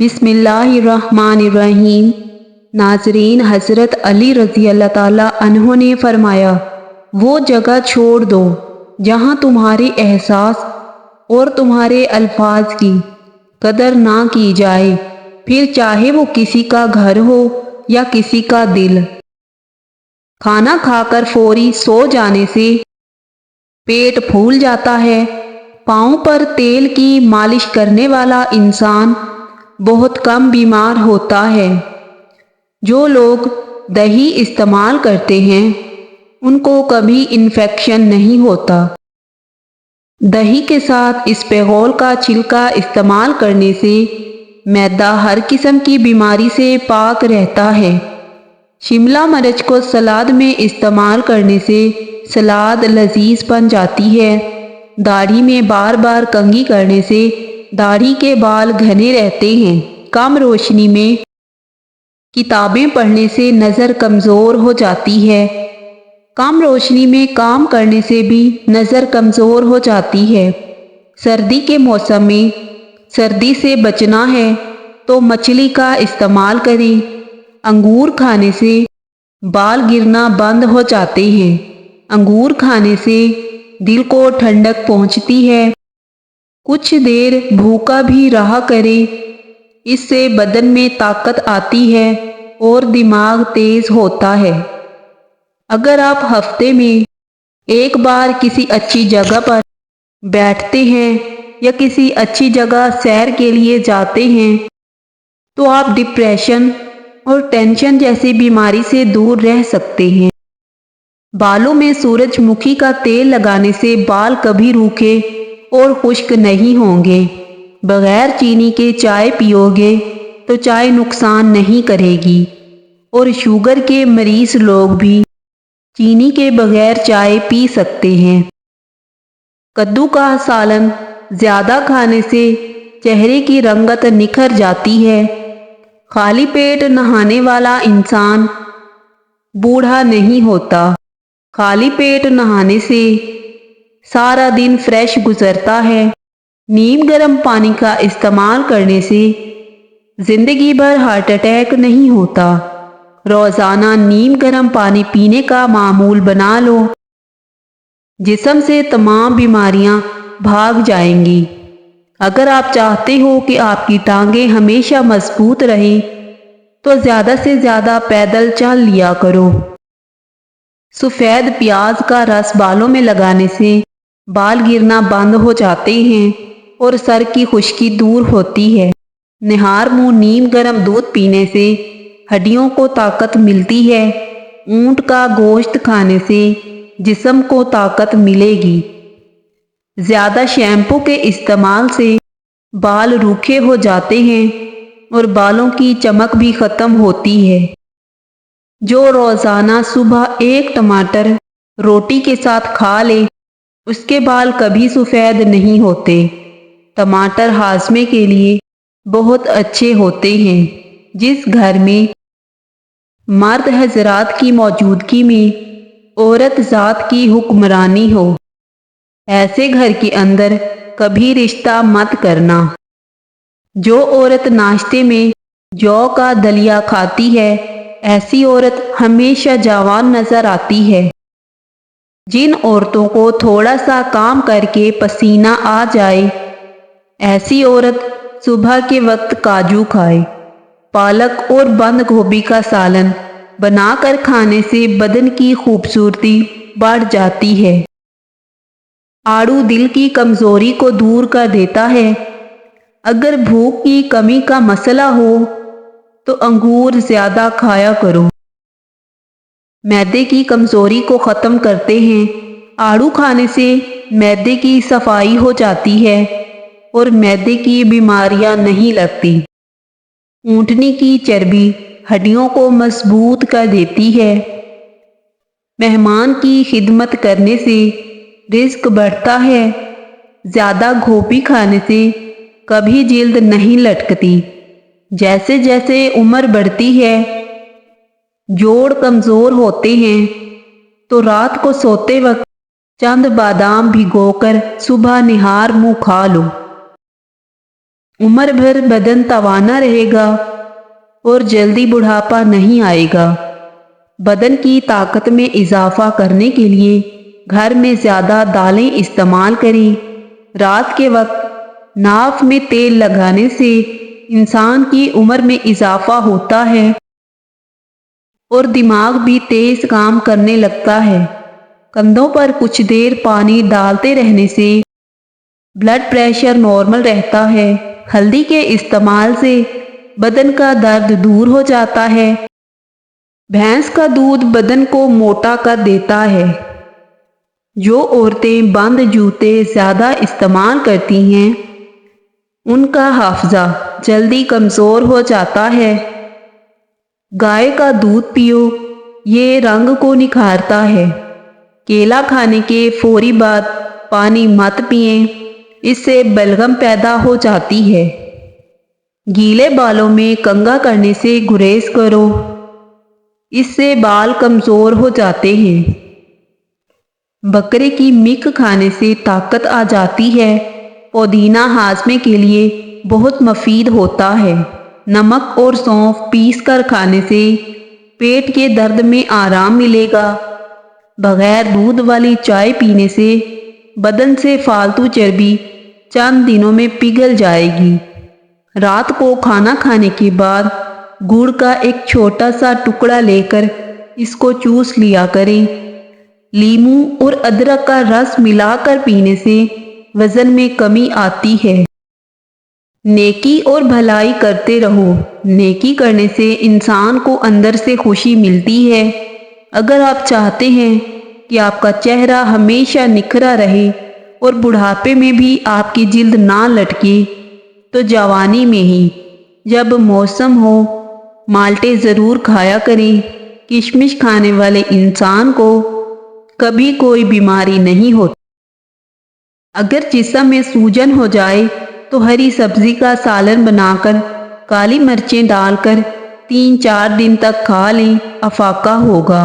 बिस्मिल्लाहिर्रहमानिर्रहीम। नाजरीन, हज़रत अली रज़ी अल्लाह ताला अन्हो ने फरमाया, वो जगह छोड़ दो जहाँ तुम्हारे एहसास और तुम्हारे अल्फाज की कदर ना की जाए, फिर चाहे वो किसी का घर हो या किसी का दिल। खाना खाकर फौरी सो जाने से पेट फूल जाता है। पाँव पर तेल की मालिश करने वाला इंसान बहुत कम बीमार होता है। जो लोग दही इस्तेमाल करते हैं उनको कभी इन्फेक्शन नहीं होता। दही के साथ इस्पेगोल का छिलका इस्तेमाल करने से मैदा हर किस्म की बीमारी से पाक रहता है। शिमला मिर्च को सलाद में इस्तेमाल करने से सलाद लजीज बन जाती है। दाढ़ी में बार बार कंघी करने से दाढ़ी के बाल घने रहते हैं। कम रोशनी में किताबें पढ़ने से नज़र कमज़ोर हो जाती है। कम रोशनी में काम करने से भी नज़र कमज़ोर हो जाती है। सर्दी के मौसम में सर्दी से बचना है तो मछली का इस्तेमाल करें। अंगूर खाने से बाल गिरना बंद हो जाते हैं। अंगूर खाने से दिल को ठंडक पहुंचती है। कुछ देर भूखा भी रहा करें, इससे बदन में ताकत आती है और दिमाग तेज होता है। अगर आप हफ्ते में एक बार किसी अच्छी जगह पर बैठते हैं या किसी अच्छी जगह सैर के लिए जाते हैं तो आप डिप्रेशन और टेंशन जैसी बीमारी से दूर रह सकते हैं। बालों में सूरजमुखी का तेल लगाने से बाल कभी रूखे और खुश्क नहीं होंगे। बगैर चीनी के चाय पियोगे तो चाय नुकसान नहीं करेगी और शुगर के मरीज लोग भी चीनी के बगैर चाय पी सकते हैं। कद्दू का सालन ज़्यादा खाने से चेहरे की रंगत निखर जाती है। खाली पेट नहाने वाला इंसान बूढ़ा नहीं होता। खाली पेट नहाने से सारा दिन फ्रेश गुजरता है। नीम गर्म पानी का इस्तेमाल करने से जिंदगी भर हार्ट अटैक नहीं होता। रोज़ाना नीम गर्म पानी पीने का मामूल बना लो, जिस्म से तमाम बीमारियां भाग जाएंगी। अगर आप चाहते हो कि आपकी टांगें हमेशा मजबूत रहें तो ज़्यादा से ज़्यादा पैदल चल लिया करो। सफ़ेद प्याज का रस बालों में लगाने से बाल गिरना बंद हो जाते हैं और सर की खुश्की दूर होती है। निहार मुंह नीम गर्म दूध पीने से हड्डियों को ताकत मिलती है। ऊंट का गोश्त खाने से जिस्म को ताकत मिलेगी। ज़्यादा शैम्पू के इस्तेमाल से बाल रूखे हो जाते हैं और बालों की चमक भी ख़त्म होती है। जो रोज़ाना सुबह एक टमाटर रोटी के साथ खा ले उसके बाल कभी सफ़ेद नहीं होते। टमाटर हाजमे के लिए बहुत अच्छे होते हैं। जिस घर में मर्द हजरात की मौजूदगी में औरत ज़ात की हुक्मरानी हो, ऐसे घर के अंदर कभी रिश्ता मत करना। जो औरत नाश्ते में जौ का दलिया खाती है, ऐसी औरत हमेशा जवान नजर आती है। जिन औरतों को थोड़ा सा काम करके पसीना आ जाए, ऐसी औरत सुबह के वक्त काजू खाए। पालक और बंद गोभी का सालन बनाकर खाने से बदन की खूबसूरती बढ़ जाती है। आड़ू दिल की कमजोरी को दूर कर देता है। अगर भूख की कमी का मसला हो तो अंगूर ज्यादा खाया करो। मैदे की कमजोरी को ख़त्म करते हैं। आड़ू खाने से मैदे की सफाई हो जाती है और मैदे की बीमारियां नहीं लगती। ऊँटनी की चर्बी हड्डियों को मजबूत कर देती है। मेहमान की खिदमत करने से रिस्क बढ़ता है। ज़्यादा गोभी खाने से कभी जिल्द नहीं लटकती। जैसे जैसे उम्र बढ़ती है जोड़ कमज़ोर होते हैं तो रात को सोते वक्त चंद बादाम भिगोकर सुबह निहार मुंह खा लो। उम्र भर बदन तवाना रहेगा और जल्दी बुढ़ापा नहीं आएगा। बदन की ताकत में इजाफा करने के लिए घर में ज़्यादा दालें इस्तेमाल करें। रात के वक्त नाक में तेल लगाने से इंसान की उम्र में इजाफा होता है और दिमाग भी तेज काम करने लगता है। कंधों पर कुछ देर पानी डालते रहने से ब्लड प्रेशर नॉर्मल रहता है। हल्दी के इस्तेमाल से बदन का दर्द दूर हो जाता है। भैंस का दूध बदन को मोटा कर देता है। जो औरतें बंद जूते ज़्यादा इस्तेमाल करती हैं उनका हाफजा जल्दी कमज़ोर हो जाता है। गाय का दूध पियो, ये रंग को निखारता है। केला खाने के फौरी बाद पानी मत पिएं, इससे बलगम पैदा हो जाती है। गीले बालों में कंघा करने से गुरेज करो, इससे बाल कमज़ोर हो जाते हैं। बकरे की मिक खाने से ताकत आ जाती है। पुदीना हाजमे के लिए बहुत मुफीद होता है। नमक और सौंफ पीस कर खाने से पेट के दर्द में आराम मिलेगा। बगैर दूध वाली चाय पीने से बदन से फालतू चर्बी चंद दिनों में पिघल जाएगी। रात को खाना खाने के बाद गुड़ का एक छोटा सा टुकड़ा लेकर इसको चूस लिया करें। लीमू और अदरक का रस मिलाकर पीने से वजन में कमी आती है। नेकी और भलाई करते रहो। नेकी करने से इंसान को अंदर से खुशी मिलती है। अगर आप चाहते हैं कि आपका चेहरा हमेशा निखरा रहे और बुढ़ापे में भी आपकी जिल्द ना लटके, तो जवानी में ही जब मौसम हो माल्टे ज़रूर खाया करें। किशमिश खाने वाले इंसान को कभी कोई बीमारी नहीं होती। अगर जिस्म में सूजन हो जाए तो हरी सब्जी का सालन बनाकर काली मिर्चें डालकर 3-4 दिन तक खा लें, अफाका होगा।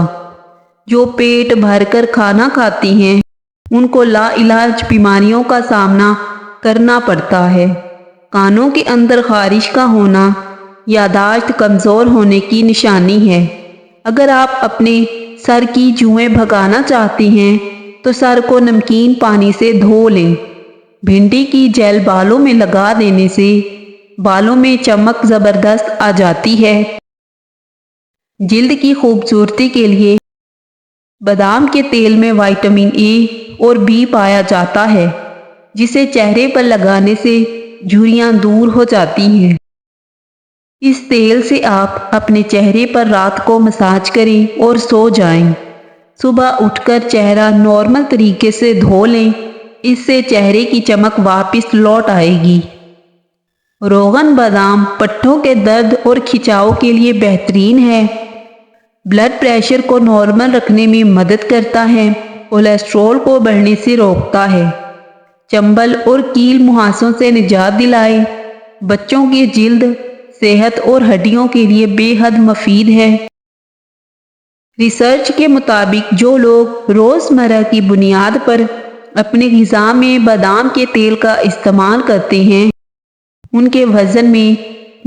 जो पेट भरकर खाना खाती हैं उनको लाइलाज बीमारियों का सामना करना पड़ता है। कानों के अंदर खारिश का होना यादाश्त कमज़ोर होने की निशानी है। अगर आप अपने सर की जुएं भगाना चाहती हैं तो सर को नमकीन पानी से धो लें। भिंडी की जेल बालों में लगा देने से बालों में चमक ज़बरदस्त आ जाती है। जिल्द की खूबसूरती के लिए बादाम के तेल में विटामिन ए और बी पाया जाता है, जिसे चेहरे पर लगाने से झुर्रियाँ दूर हो जाती हैं। इस तेल से आप अपने चेहरे पर रात को मसाज करें और सो जाएं। सुबह उठकर चेहरा नॉर्मल तरीके से धो लें, इससे चेहरे की चमक वापस लौट आएगी। रोगन बादाम पट्टों के दर्द और खिंचाव के लिए बेहतरीन है। ब्लड प्रेशर को नॉर्मल रखने में मदद करता है। कोलेस्ट्रॉल को बढ़ने से रोकता है। चंबल और कील मुहासों से निजात दिलाए। बच्चों की जिल्द सेहत और हड्डियों के लिए बेहद मुफीद है। रिसर्च के मुताबिक जो लोग रोज़मर्रा की बुनियाद पर अपने ग़िज़ा में बादाम के तेल का इस्तेमाल करते हैं उनके वज़न में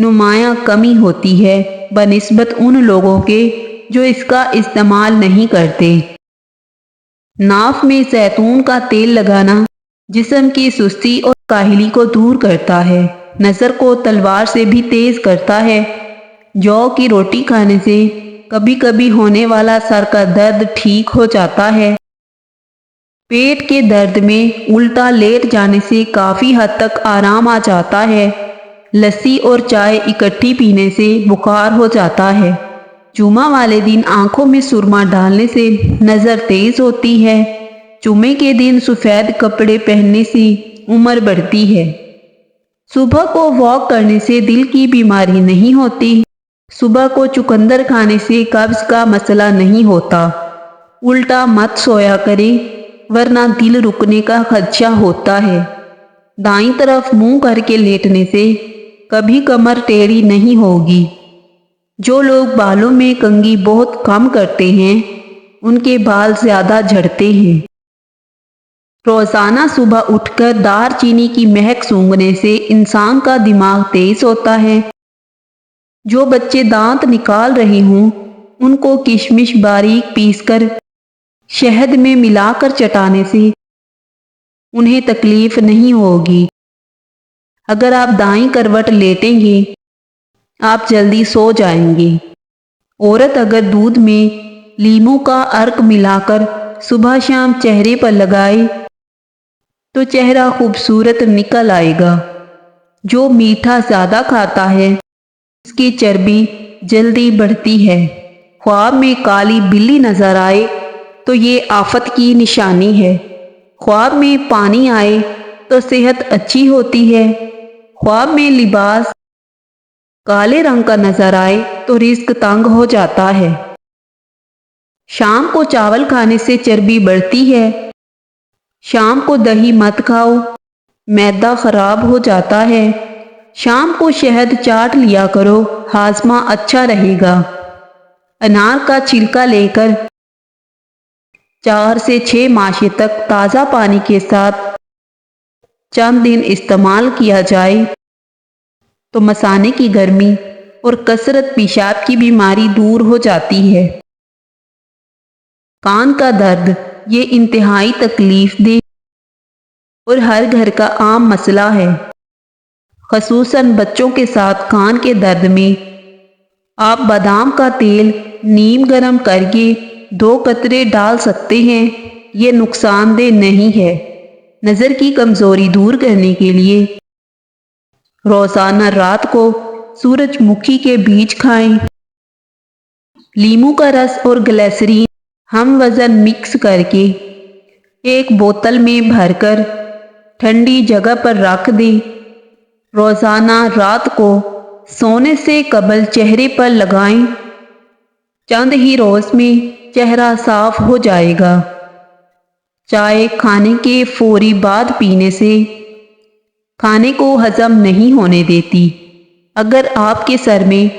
नुमायाँ कमी होती है बनिस्बत उन लोगों के जो इसका इस्तेमाल नहीं करते। नाक में जैतून का तेल लगाना जिस्म की सुस्ती और काहिली को दूर करता है। नज़र को तलवार से भी तेज़ करता है। जौ की रोटी खाने से कभी कभी होने वाला सर का दर्द ठीक हो जाता है। पेट के दर्द में उल्टा लेट जाने से काफ़ी हद तक आराम आ जाता है। लस्सी और चाय इकट्ठी पीने से बुखार हो जाता है। जुमा वाले दिन आंखों में सुरमा डालने से नज़र तेज़ होती है। जुमे के दिन सफ़ेद कपड़े पहनने से उम्र बढ़ती है। सुबह को वॉक करने से दिल की बीमारी नहीं होती। सुबह को चुकंदर खाने से कब्ज़ का मसला नहीं होता। उल्टा मत सोया करें वरना दिल रुकने का खदशा होता है। दाईं तरफ मुंह करके लेटने से कभी कमर टेढ़ी नहीं होगी। जो लोग बालों में कंघी बहुत कम करते हैं उनके बाल ज़्यादा झड़ते हैं। रोज़ाना सुबह उठकर दार चीनी की महक सूंघने से इंसान का दिमाग तेज होता है। जो बच्चे दांत निकाल रहे हों उनको किशमिश बारीक पीसकर शहद में मिलाकर चटाने से उन्हें तकलीफ नहीं होगी। अगर आप दाईं करवट लेटेंगे आप जल्दी सो जाएंगे। औरत अगर दूध में लीमू का अर्क मिलाकर सुबह शाम चेहरे पर लगाए तो चेहरा खूबसूरत निकल आएगा। जो मीठा ज़्यादा खाता है उसकी चर्बी जल्दी बढ़ती है। ख्वाब में काली बिल्ली नजर आए तो ये आफत की निशानी है। ख्वाब में पानी आए तो सेहत अच्छी होती है। ख्वाब में लिबास काले रंग का नजर आए तो रिस्क तंग हो जाता है। शाम को चावल खाने से चर्बी बढ़ती है। शाम को दही मत खाओ, मैदा खराब हो जाता है। शाम को शहद चाट लिया करो, हाजमा अच्छा रहेगा। अनार का छिलका लेकर 4 से 6 माह तक ताज़ा पानी के साथ चंद दिन इस्तेमाल किया जाए तो मसाने की गर्मी और कसरत पेशाब की बीमारी दूर हो जाती है। कान का दर्द ये इंतहाई तकलीफदेह और हर घर का आम मसला है। खसूसन बच्चों के साथ कान के दर्द में आप बादाम का तेल नीम गरम करके 2 कतरे डाल सकते हैं। ये नुकसानदेह नहीं है। नज़र की कमज़ोरी दूर करने के लिए रोज़ाना रात को सूरजमुखी के बीज खाएं। लीमू का रस और ग्लिसरीन हम वज़न मिक्स करके एक बोतल में भरकर ठंडी जगह पर रख दें। रोज़ाना रात को सोने से कबल चेहरे पर लगाएं। चंद ही रोज़ में चेहरा साफ हो जाएगा। चाय खाने के फौरी बाद पीने से खाने को हजम नहीं होने देती। अगर आपके सर में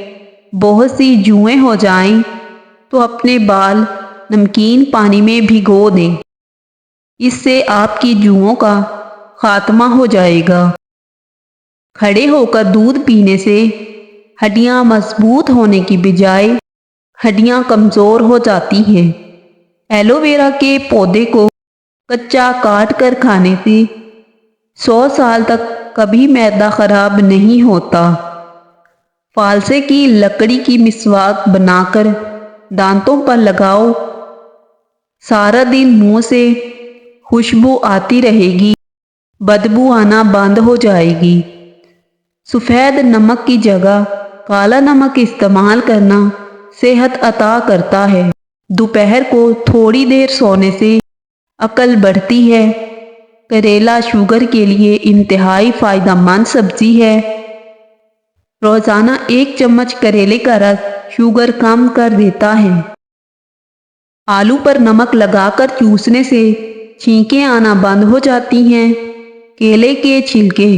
बहुत सी जुएं हो जाएं तो अपने बाल नमकीन पानी में भिगो दें। इससे आपकी जुओं का खात्मा हो जाएगा। खड़े होकर दूध पीने से हड्डियां मजबूत होने की बजाय हड्डियां कमज़ोर हो जाती हैं। एलोवेरा के पौधे को कच्चा काट कर खाने से 100 साल तक कभी मैदा खराब नहीं होता। फालसे की लकड़ी की मिसवाक बनाकर दांतों पर लगाओ। सारा दिन मुंह से खुशबू आती रहेगी, बदबू आना बंद हो जाएगी। सफ़ेद नमक की जगह काला नमक इस्तेमाल करना सेहत अता करता है। दोपहर को थोड़ी देर सोने से अकल बढ़ती है। करेला शुगर के लिए इंतहाई फ़ायदेमंद सब्जी है। रोज़ाना 1 चम्मच करेले का रस शुगर कम कर देता है। आलू पर नमक लगाकर चूसने से छींकें आना बंद हो जाती हैं। केले के छिलके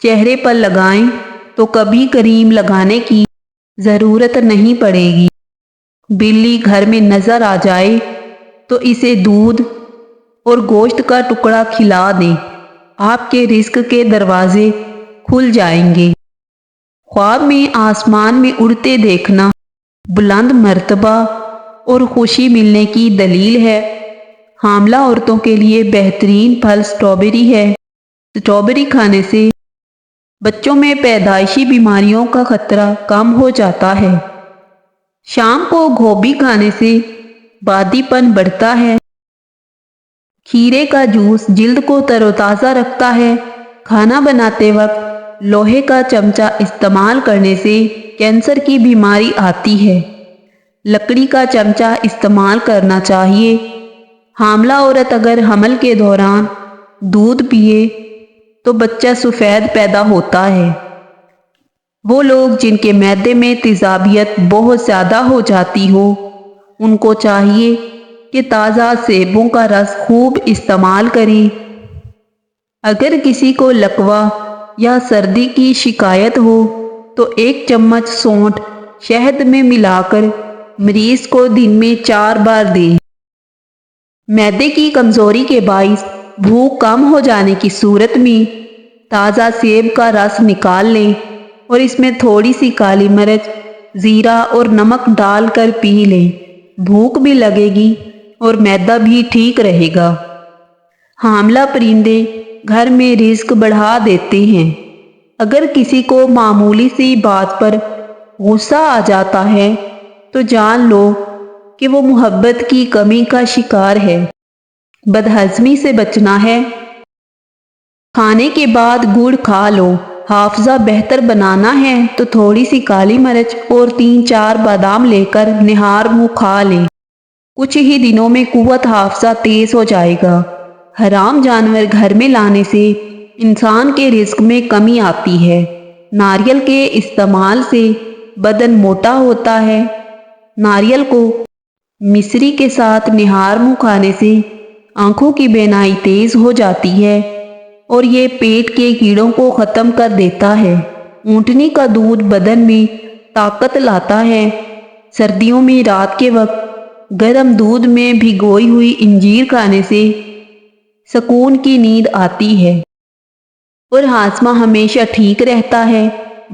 चेहरे पर लगाएं तो कभी क्रीम लगाने की ज़रूरत नहीं पड़ेगी। बिल्ली घर में नज़र आ जाए तो इसे दूध और गोश्त का टुकड़ा खिला दें। आपके रिस्क के दरवाजे खुल जाएंगे। ख्वाब में आसमान में उड़ते देखना बुलंद मर्तबा और खुशी मिलने की दलील है। हामला औरतों के लिए बेहतरीन फल स्ट्रॉबेरी है। स्ट्रॉबेरी खाने से बच्चों में पैदाइशी बीमारियों का खतरा कम हो जाता है। शाम को गोभी खाने से बादीपन बढ़ता है। खीरे का जूस जिल्द को तरोताज़ा रखता है। खाना बनाते वक्त लोहे का चमचा इस्तेमाल करने से कैंसर की बीमारी आती है। लकड़ी का चमचा इस्तेमाल करना चाहिए। हामला औरत अगर हमल के दौरान दूध पिए तो बच्चा सफ़ेद पैदा होता है। वो लोग जिनके मैदे में तेज़ाबियत बहुत ज़्यादा हो जाती हो उनको चाहिए कि ताज़ा सेबों का रस खूब इस्तेमाल करें। अगर किसी को लकवा या सर्दी की शिकायत हो तो 1 चम्मच सौंठ शहद में मिलाकर मरीज को दिन में 4 बार दें। मैदे की कमज़ोरी के बाइस भूख कम हो जाने की सूरत में ताज़ा सेब का रस निकाल लें और इसमें थोड़ी सी काली मिर्च, ज़ीरा और नमक डालकर पी लें। भूख भी लगेगी और मैदा भी ठीक रहेगा। हामला परिंदे घर में रिस्क बढ़ा देते हैं। अगर किसी को मामूली सी बात पर गुस्सा आ जाता है तो जान लो कि वो मोहब्बत की कमी का शिकार है। बदहज़मी से बचना है। खाने के बाद गुड़ खा लो। हाफजा बेहतर बनाना है तो थोड़ी सी काली मिर्च और 3-4 बादाम लेकर निहार मुँह खा लें। कुछ ही दिनों में कुव्वत हाफजा तेज हो जाएगा। हराम जानवर घर में लाने से इंसान के रिस्क में कमी आती है। नारियल के इस्तेमाल से बदन मोटा होता है। नारियल को मिश्री के साथ निहार मुँह खाने से आंखों की बीनाई तेज हो जाती है और ये पेट के कीड़ों को ख़त्म कर देता है। ऊँटनी का दूध बदन में ताकत लाता है। सर्दियों में रात के वक्त गर्म दूध में भिगोई हुई इंजीर खाने से सुकून की नींद आती है और हाजमा हमेशा ठीक रहता है।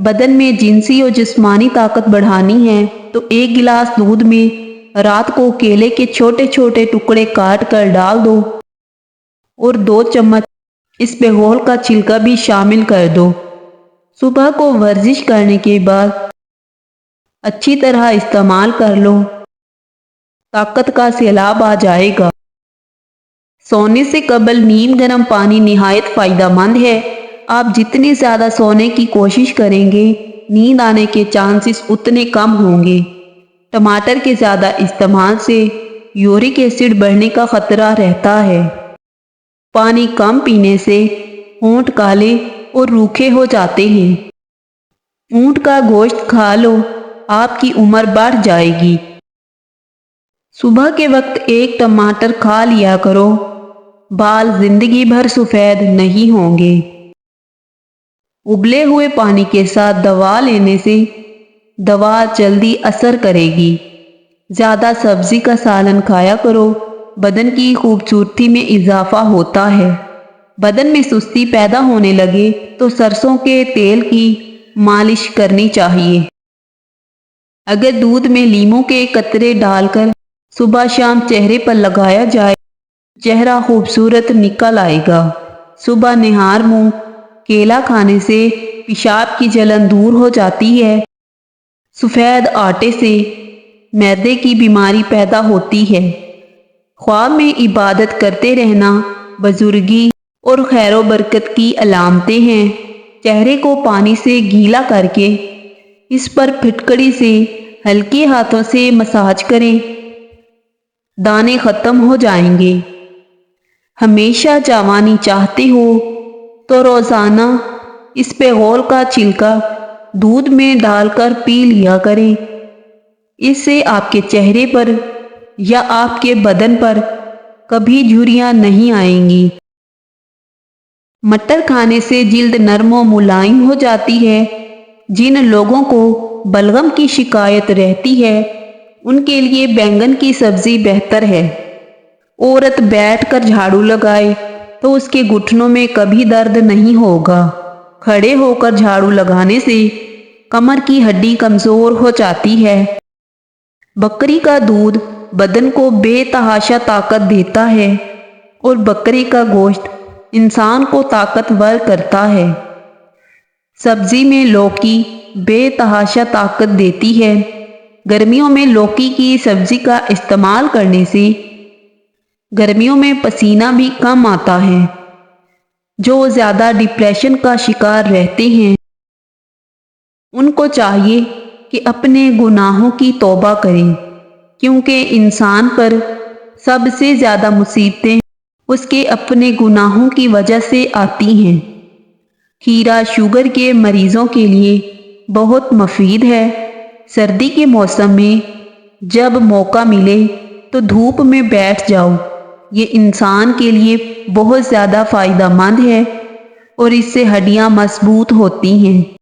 बदन में जिनसी और जिस्मानी ताकत बढ़ानी है तो 1 गिलास दूध में रात को केले के छोटे छोटे टुकड़े काट कर डाल दो और 2 चम्मच इसबगोल का छिलका भी शामिल कर दो। सुबह को वर्जिश करने के बाद अच्छी तरह इस्तेमाल कर लो। ताकत का सैलाब आ जाएगा। सोने से कबल नीम गर्म पानी निहायत फ़ायदेमंद है। आप जितनी ज़्यादा सोने की कोशिश करेंगे नींद आने के चांसेस उतने कम होंगे। टमाटर के ज़्यादा इस्तेमाल से यूरिक एसिड बढ़ने का ख़तरा रहता है। पानी कम पीने से होंठ काले और रूखे हो जाते हैं। ऊँट का गोश्त खा लो, आपकी उम्र बढ़ जाएगी। सुबह के वक्त 1 टमाटर खा लिया करो, बाल जिंदगी भर सफ़ेद नहीं होंगे। उबले हुए पानी के साथ दवा लेने से दवा जल्दी असर करेगी। ज़्यादा सब्ज़ी का सालन खाया करो, बदन की खूबसूरती में इजाफा होता है। बदन में सुस्ती पैदा होने लगे तो सरसों के तेल की मालिश करनी चाहिए। अगर दूध में लीमू के कतरे डालकर सुबह शाम चेहरे पर लगाया जाए, चेहरा खूबसूरत निकल आएगा। सुबह निहार मुँह केला खाने से पेशाब की जलन दूर हो जाती है। सफ़ेद आटे से मैदे की बीमारी पैदा होती है। ख्वाब में इबादत करते रहना बुजुर्गी और खैरो बरकत की अलामतें हैं। चेहरे को पानी से गीला करके इस पर फिटकड़ी से हल्के हाथों से मसाज करें, दाने ख़त्म हो जाएंगे। हमेशा जवानी चाहते हो तो रोज़ाना इसबगोल का छिलका दूध में डालकर पी लिया करें। इससे आपके चेहरे पर या आपके बदन पर कभी झुर्रियाँ नहीं आएंगी। मटर खाने से जिल्द नरम व मुलायम हो जाती है। जिन लोगों को बलगम की शिकायत रहती है उनके लिए बैंगन की सब्ज़ी बेहतर है। औरत बैठकर झाड़ू लगाए तो उसके घुटनों में कभी दर्द नहीं होगा। खड़े होकर झाड़ू लगाने से कमर की हड्डी कमज़ोर हो जाती है। बकरी का दूध बदन को बेतहाशा ताकत देता है और बकरी का गोश्त इंसान को ताकतवर करता है। सब्जी में लौकी बेतहाशा ताकत देती है। गर्मियों में लौकी की सब्जी का इस्तेमाल करने से गर्मियों में पसीना भी कम आता है। जो ज़्यादा डिप्रेशन का शिकार रहते हैं उनको चाहिए कि अपने गुनाहों की तौबा करें, क्योंकि इंसान पर सबसे ज़्यादा मुसीबतें उसके अपने गुनाहों की वजह से आती हैं। खीरा शुगर के मरीज़ों के लिए बहुत मुफीद है। सर्दी के मौसम में जब मौका मिले तो धूप में बैठ जाओ। ये इंसान के लिए बहुत ज़्यादा फ़ायदेमंद है और इससे हड्डियाँ मजबूत होती हैं।